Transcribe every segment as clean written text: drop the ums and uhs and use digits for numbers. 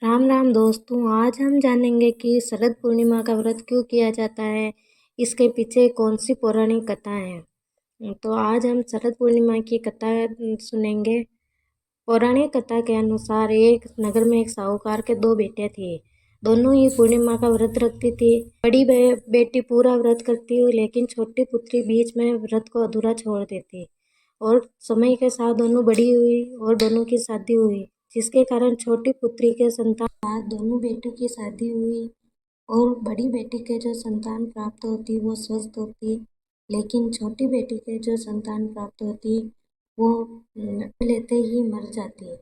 राम राम दोस्तों। आज हम जानेंगे कि शरद पूर्णिमा का व्रत क्यों किया जाता है, इसके पीछे कौन सी पौराणिक कथा है। तो आज हम शरद पूर्णिमा की कथा सुनेंगे। पौराणिक कथा के अनुसार एक नगर में एक साहूकार के दो बेटे थे। दोनों ही पूर्णिमा का व्रत रखती थी। बड़ी बेटी पूरा व्रत करती हुई, लेकिन छोटी पुत्री बीच में व्रत को अधूरा छोड़ देती। और समय के साथ दोनों बड़ी हुई और दोनों की शादी हुई, जिसके कारण छोटी पुत्री के संतान बाद दोनों बेटों की शादी हुई और बड़ी बेटी के जो संतान प्राप्त होती वो स्वस्थ होती, लेकिन छोटी बेटी के जो संतान प्राप्त होती वो लेते ही मर जाती।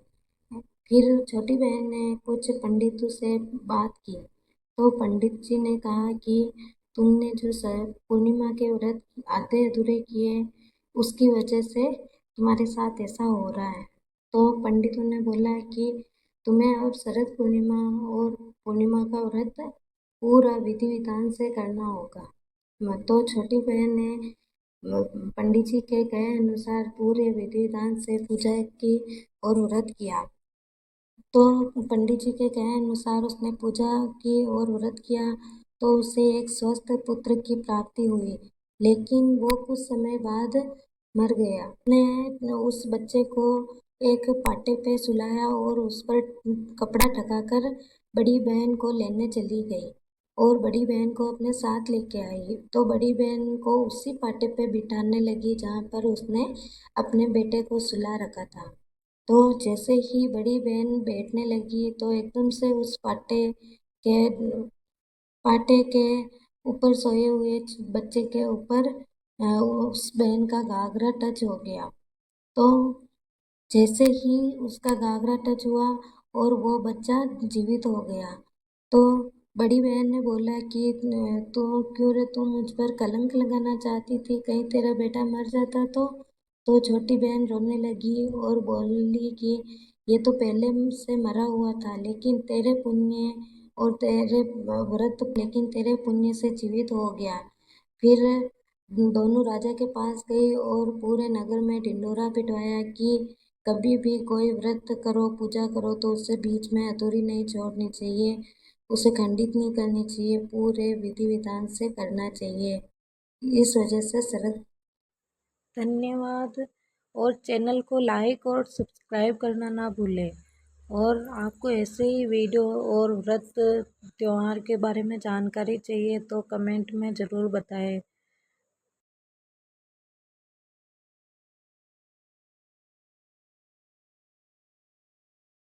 फिर छोटी बहन ने कुछ पंडितों से बात की, तो पंडित जी ने कहा कि तुमने जो पूर्णिमा के व्रत आधे अधूरे किए, उसकी वजह से तुम्हारे साथ ऐसा हो रहा है। तो पंडितों ने बोला कि तुम्हें अब शरद पूर्णिमा और पूर्णिमा का व्रत पूरा विधि विधान से करना होगा। तो छोटी बहन ने पंडित जी के कहे अनुसार पूरे विधि विधान से पूजा की और व्रत किया। तो पंडित जी के कहे अनुसार उसने पूजा की और व्रत किया, तो उसे एक स्वस्थ पुत्र की प्राप्ति हुई, लेकिन वो कुछ समय बाद मर गया। उसने उस बच्चे को एक पाटे पे सुलाया और उस पर कपड़ा ढकाकर बड़ी बहन को लेने चली गई और बड़ी बहन को अपने साथ लेके आई। तो बड़ी बहन को उसी पाटे पे बिठाने लगी जहाँ पर उसने अपने बेटे को सुला रखा था। तो जैसे ही बड़ी बहन बैठने लगी, तो एकदम से उस के पाटे के ऊपर सोए हुए बच्चे के ऊपर उस बहन का घाघरा टच हो गया। तो जैसे ही उसका घाघरा टच हुआ और वो बच्चा जीवित हो गया। तो बड़ी बहन ने बोला कि तो क्यों रे, तू मुझ पर कलंक लगाना चाहती थी, कहीं तेरा बेटा मर जाता तो छोटी बहन रोने लगी और बोली कि ये तो पहले से मरा हुआ था, लेकिन तेरे पुण्य और तेरे व्रत, लेकिन तेरे पुण्य से जीवित हो गया। फिर दोनों राजा के पास गई और पूरे नगर में ढिंढोरा पिटवाया कि कभी भी कोई व्रत करो, पूजा करो, तो उसे बीच में अधूरी नहीं छोड़नी चाहिए, उसे खंडित नहीं करनी चाहिए, पूरे विधि विधान से करना चाहिए। इस वजह से शरद। धन्यवाद। और चैनल को लाइक और सब्सक्राइब करना ना भूलें। और आपको ऐसे ही वीडियो और व्रत त्योहार के बारे में जानकारी चाहिए तो कमेंट में ज़रूर बताएं।